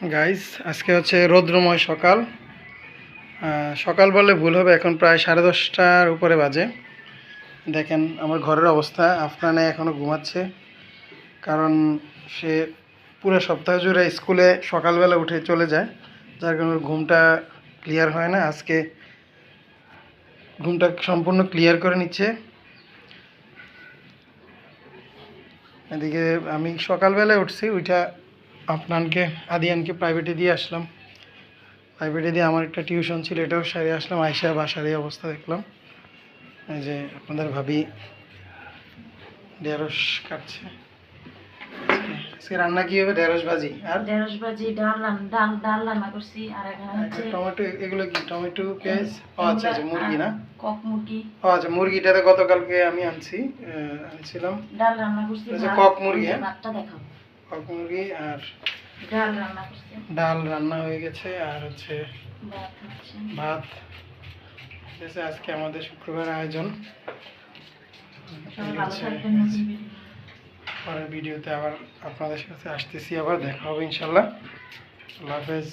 Guys আজকে হচ্ছে রৌদ্রময় সকাল। সকাল বললে ভুল হবে, এখন প্রায় 10:30টার উপরে বাজে। দেখেন আমার ঘরের অবস্থা। আফরানে এখনও ঘুমাচ্ছে, কারণ সে পুরো সপ্তাহ জুড়ে স্কুলে সকালবেলা উঠে চলে যায়, যার কারণে ঘুমটা ক্লিয়ার হয় না। আজকে ঘুমটা সম্পূর্ণ ক্লিয়ার করে নিচ্ছে। এদিকে আমি সকালবেলায় উঠছি, ওইটা আদিয়ানকে প্রাইভেটে দিয়ে আসলাম। প্রাইভেটে দিয়ে আমার একটা টিউশন ছিল, এটাও সারে আসলাম। আয়সা বাসার এই অবস্থা দেখলাম। এই যে আপনাদের ভাবি ঢেঁড়স কাটছে। আজকে রান্না কি হবে? ঢেঁড়স ভাজি আর ঢেঁড়স ভাজি, ডাল রান্না করছি। আর এখানে হচ্ছে টমেটো। এগুলো কি টমেটো, পেঁয়াজ? ও আচ্ছা আচ্ছা, মুরগি না? কক মুরগি। ও আচ্ছা, মুরগিটাতে গতকালকে আমি আনছিলাম। ডাল রান্না করছি। কক মুরগি, হ্যাঁ ভাতটা দেখাবো। কক মুরগি আর ডাল রান্না করছি। ডাল রান্না হয়ে গেছে, আর হচ্ছে ভাত। ঠিক আছে, আজকে আমাদের শুক্রবার আয়োজন। পরের ভিডিওতে আবার আপনাদের সাথে আসতেছি, আবার দেখা হবে ইনশাল্লাহ। আল্লাহ হাফেজ।